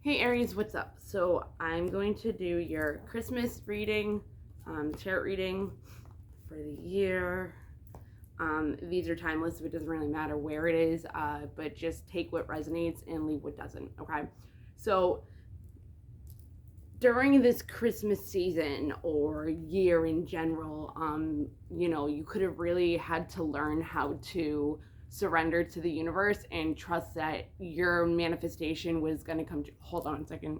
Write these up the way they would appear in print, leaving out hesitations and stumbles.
Hey Aries, what's up? So I'm going to do your Christmas reading, tarot reading for the year. These are timeless, so it doesn't really matter where it is, but just take what resonates and leave what doesn't, okay? So during this Christmas season or year in general, you could have really had to learn how to surrender to the universe and trust that your manifestation was going to come to. Hold on a second.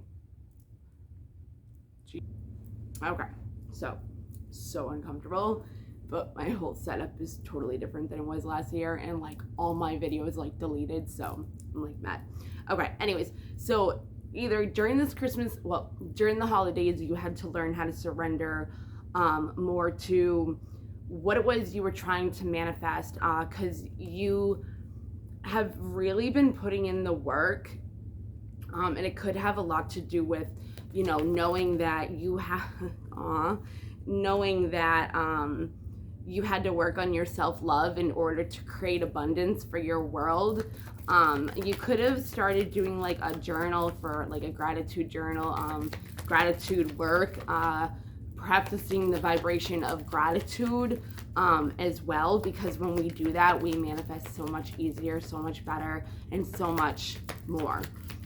Okay, so uncomfortable, but my whole setup is totally different than it was last year, and like all my videos like deleted, so I'm like mad. Okay, anyways, so either during this Christmas, during the holidays, you had to learn how to surrender more to what it was you were trying to manifest, because you have really been putting in the work, and it could have a lot to do with, knowing that you have, knowing that you had to work on your self-love in order to create abundance for your world. You could have started doing like a journal for like a gratitude journal, gratitude work, practicing the vibration of gratitude as well, because when we do that, we manifest so much easier, so much better, and so much more,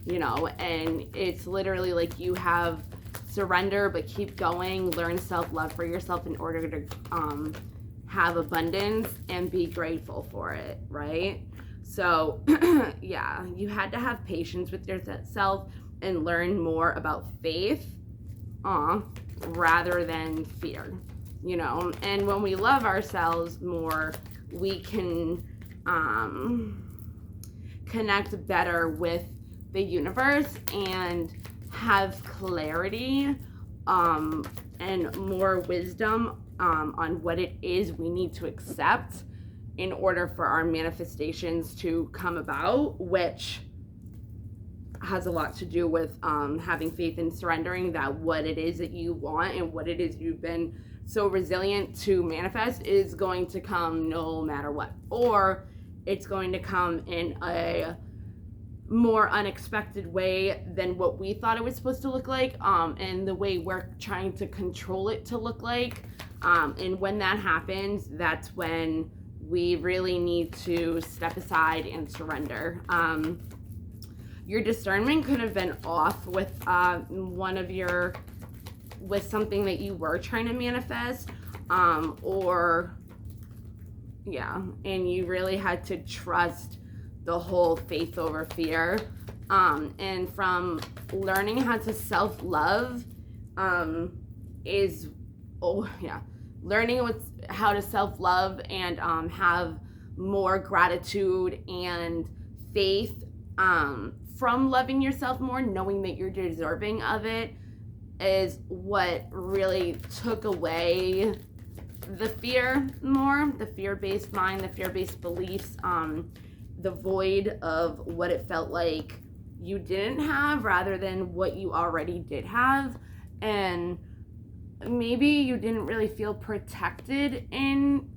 and it's literally like you have surrender, but keep going, learn self-love for yourself in order to have abundance and be grateful for it, right? So yeah, you had to have patience with yourself and learn more about faith rather than fear, and when we love ourselves more, we can connect better with the universe and have clarity and more wisdom on what it is we need to accept in order for our manifestations to come about, which has a lot to do with having faith and surrendering that what it is that you want and what it is you've been so resilient to manifest is going to come no matter what, or it's going to come in a more unexpected way than what we thought it was supposed to look like, and the way we're trying to control it to look like, and when that happens, that's when we really need to step aside and surrender. Your discernment could have been off with with something that you were trying to manifest, and you really had to trust the whole faith over fear, and from learning how to self-love learning how to self-love and have more gratitude and faith from loving yourself more, knowing that you're deserving of it, is what really took away the fear more, the fear-based mind, the fear-based beliefs, the void of what it felt like you didn't have rather than what you already did have. And maybe you didn't really feel protected in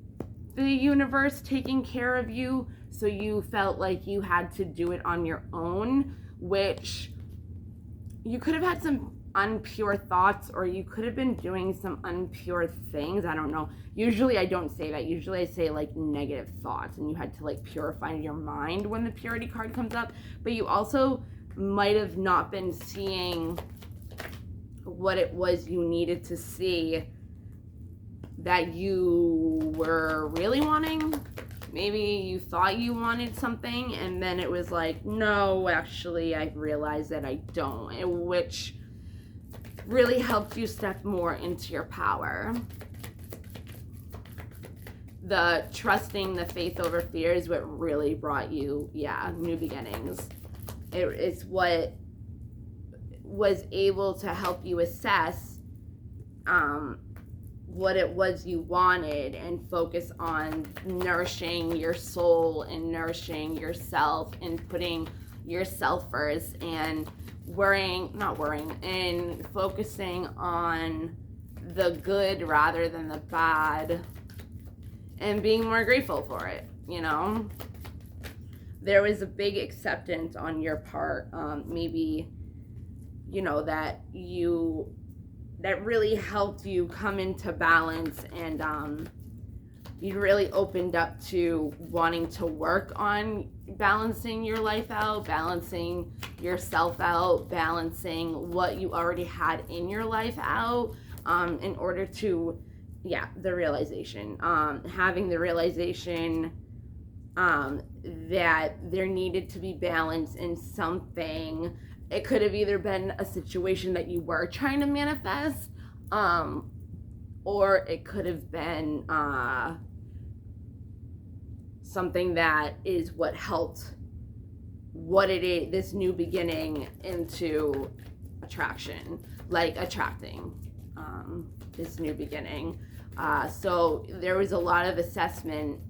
the universe taking care of you, so you felt like you had to do it on your own, which you could have had some unpure thoughts, or you could have been doing some unpure things. I don't know. Usually I don't say that. Usually I say like negative thoughts, and you had to like purify your mind when the purity card comes up. But you also might have not been seeing what it was you needed to see that you were really wanting. Maybe you thought you wanted something, and then it was like, no, actually I realized that I don't, which really helped you step more into your power. The trusting the faith over fear is what really brought you, new beginnings. It's what was able to help you assess what it was you wanted and focus on nourishing your soul and nourishing yourself and putting yourself first and and focusing on the good rather than the bad and being more grateful for it, There was a big acceptance on your part, maybe that really helped you come into balance, and you really opened up to wanting to work on balancing your life out, balancing yourself out, balancing what you already had in your life out, in order to, the realization, having the realization that there needed to be balance in something. It could have either been a situation that you were trying to manifest, or it could have been something that is what helped this new beginning into attraction, like attracting this new beginning. So there was a lot of assessment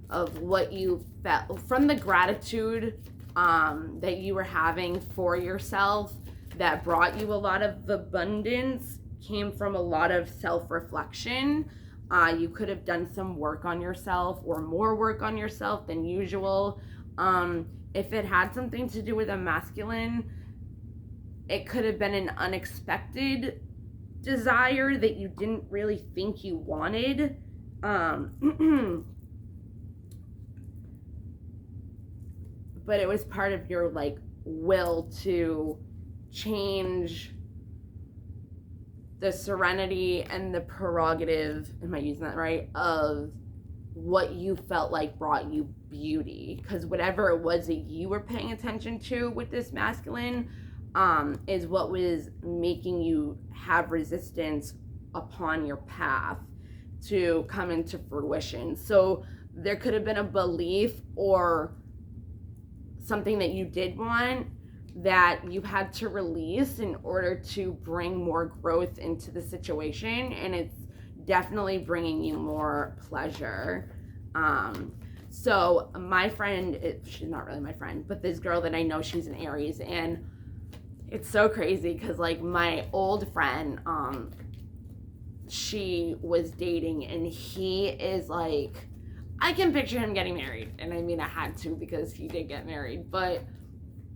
of what you felt from the gratitude that you were having for yourself, that brought you a lot of abundance, came from a lot of self-reflection. You could have done some work on yourself, or more work on yourself than usual. If it had something to do with a masculine, it could have been an unexpected desire that you didn't really think you wanted. But it was part of your will to change the serenity and the prerogative, am I using that right, of what you felt like brought you beauty. Because whatever it was that you were paying attention to with this masculine is what was making you have resistance upon your path to come into fruition. So there could have been a belief or something that you did want that you had to release in order to bring more growth into the situation, and it's definitely bringing you more pleasure. So my friend, she's not really my friend, but this girl that I know, she's an Aries, and it's so crazy because my old friend, she was dating, and he is I can picture him getting married, and I mean I had to because he did get married, but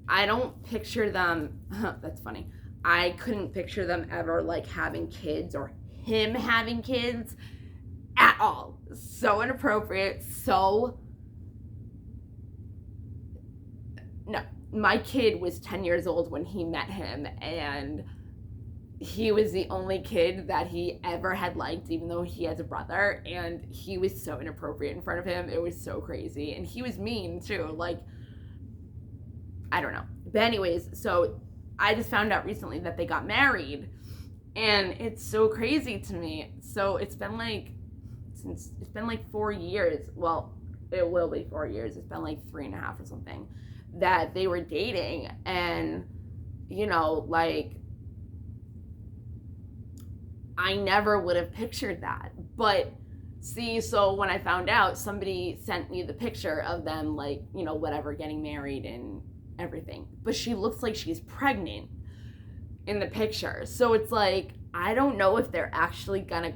I don't picture them, that's funny, I couldn't picture them ever having kids, or him having kids at all. So inappropriate. So no, my kid was 10 years old when he met him, and he was the only kid that he ever had liked, even though he has a brother, and he was so inappropriate in front of him. It was so crazy, and he was mean too. I don't know. But anyways, so I just found out recently that they got married, and it's so crazy to me. So it's been 4 years. Well, it will be 4 years. It's been 3.5 or something that they were dating, and I never would have pictured that. But see, so when I found out, somebody sent me the picture of them whatever, getting married and everything, but she looks like she's pregnant in the picture. So it's I don't know if they're actually gonna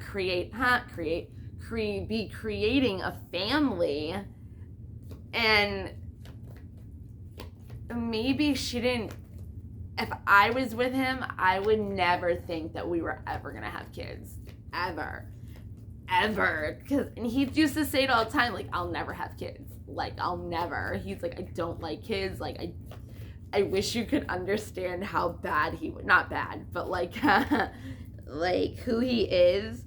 be creating a family, and maybe she didn't. If I was with him, I would never think that we were ever gonna have kids, ever, because, and he used to say it all the time, I'll never have kids, I'll never. He's I don't like kids, I wish you could understand how bad he would, not bad, but who he is,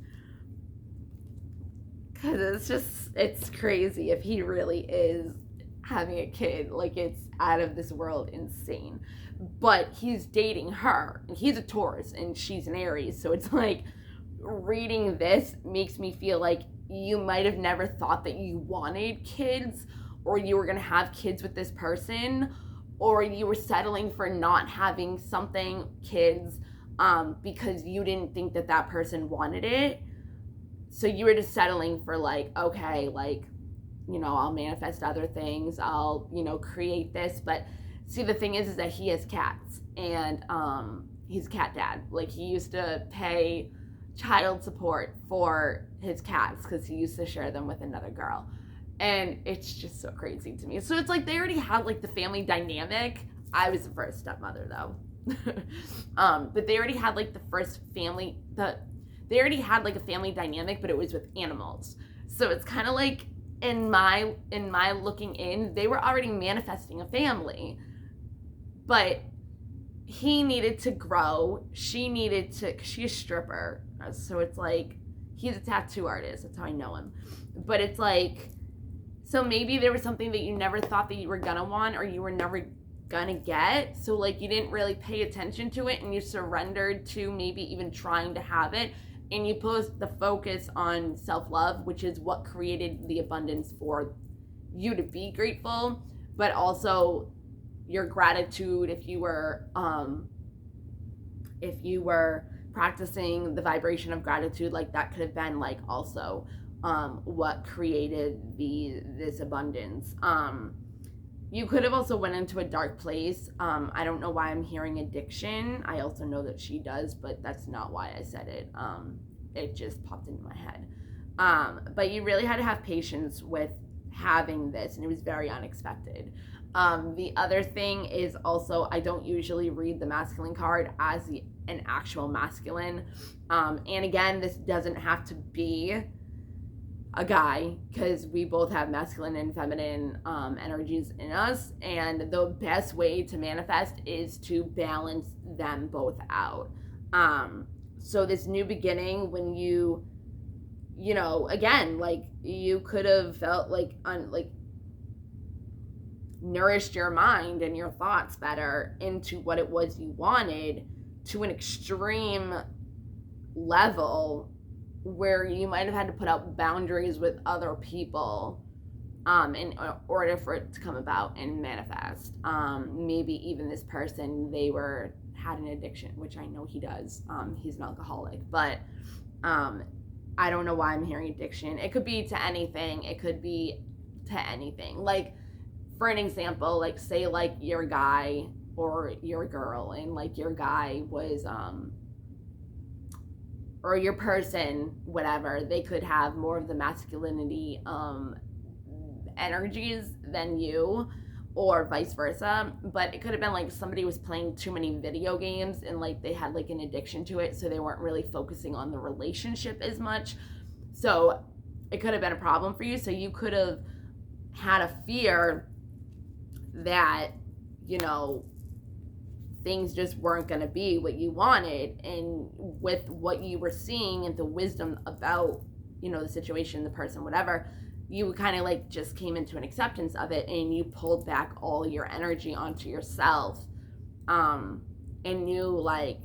because it's crazy if he really is having a kid. It's out of this world insane. But he's dating her, and he's a Taurus and she's an Aries, so it's reading this makes me feel you might have never thought that you wanted kids, or you were gonna have kids with this person, or you were settling for not having kids because you didn't think that person wanted it. So you were just settling for okay, I'll manifest other things, I'll create this. But see, the thing is that he has cats, and he's a cat dad. He used to pay child support for his cats because he used to share them with another girl. And it's just so crazy to me. So it's they already had the family dynamic I was the first stepmother though. But they already had like the first family, they already had like a family dynamic, but it was with animals. So it's kind of like in my looking in, they were already manifesting a family, but he needed to grow. She needed to, she's a stripper. So it's like, he's a tattoo artist. That's how I know him. But it's like, so maybe there was something that you never thought that you were gonna want, or you were never gonna get. So like you didn't really pay attention to it, and you surrendered to maybe even trying to have it. And you put the focus on self-love, which is what created the abundance for you to be grateful, but also your gratitude. If you were practicing the vibration of gratitude, like that could have been like also what created this abundance. You could have also went into a dark place. I don't know why I'm hearing addiction. I also know that she does, but that's not why I said it. It just popped into my head. But you really had to have patience with having this, and it was very unexpected. The other thing is also, I don't usually read the masculine card as an actual masculine. And again, this doesn't have to be a guy, because we both have masculine and feminine energies in us, and the best way to manifest is to balance them both out. So this new beginning, when you know, again, like you could have felt like nourished your mind and your thoughts better into what it was you wanted, to an extreme level where you might have had to put up boundaries with other people in order for it to come about and manifest. Maybe even this person, had an addiction, which I know he does. He's an alcoholic, but I don't know why I'm hearing addiction. It could be to anything. It could be to anything. Like, for an example, like say like you're a guy or you're a girl, and like your guy was or your person, whatever, they could have more of the masculinity energies than you, or vice versa. But it could have been like somebody was playing too many video games, and like they had like an addiction to it, so they weren't really focusing on the relationship as much. So it could have been a problem for you. So you could have had a fear that, you know, things just weren't going to be what you wanted. And with what you were seeing and the wisdom about, you know, the situation, the person, whatever, you kind of like just came into an acceptance of it, and you pulled back all your energy onto yourself, and knew like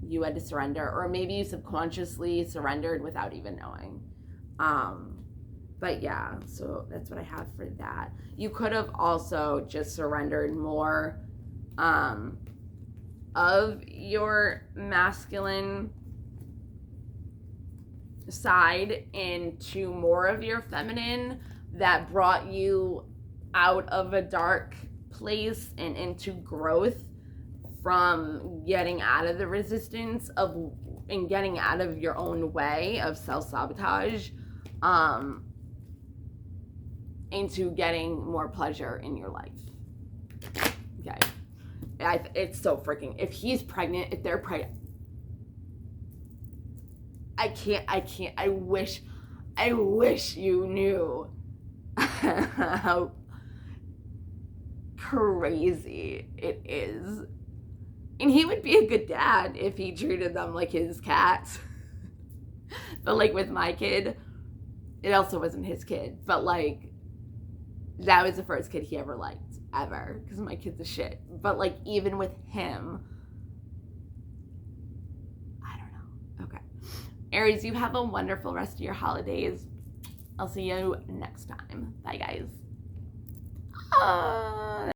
you had to surrender, or maybe you subconsciously surrendered without even knowing. But yeah, so that's what I have for that. You could have also just surrendered more of your masculine side into more of your feminine, that brought you out of a dark place and into growth, from getting out of the resistance of and getting out of your own way of self-sabotage, into getting more pleasure in your life. Okay. It's so freaking, if he's pregnant, if they're pregnant, I wish you knew how crazy it is. And he would be a good dad if he treated them like his cats. But like with my kid, it also wasn't his kid, but like that was the first kid he ever liked, ever, because my kid's a shit. But like even with him, I don't know. Okay, Aries, you have a wonderful rest of your holidays. I'll see you next time. Bye, guys.